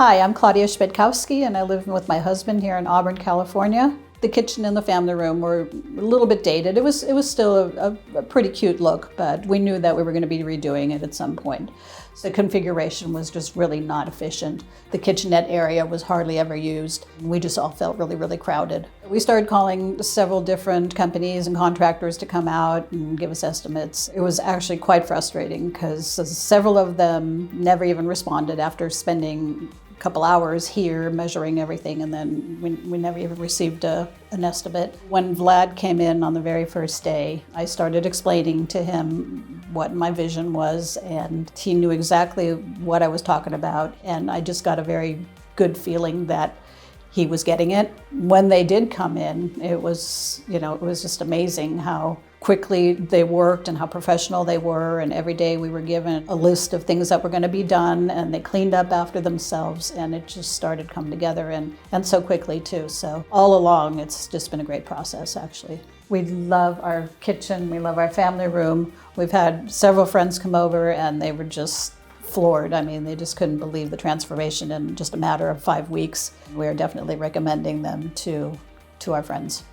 Hi, I'm Claudia Schmidkowski, and I live with my husband here in Auburn, California. The kitchen and the family room were a little bit dated. It was still a pretty cute look, but we knew that we were going to be redoing it at some point. So the configuration was just really not efficient. The kitchenette area was hardly ever used. We just all felt really, really crowded. We started calling several different companies and contractors to come out and give us estimates. It was actually quite frustrating because several of them never even responded after spending couple hours here measuring everything, and then we never even received an estimate. When Vlad came in on the very first day, I started explaining to him what my vision was, and he knew exactly what I was talking about, and I just got a very good feeling that he was getting it. When they did come in, it was just amazing how quickly they worked and how professional they were, and every day we were given a list of things that were going to be done, and they cleaned up after themselves, and it just started coming together and so quickly too. So all along it's just been a great process, actually. We love our kitchen, we love our family room. We've had several friends come over and they were just floored. I mean, they just couldn't believe the transformation in just a matter of 5 weeks. We're definitely recommending them to our friends.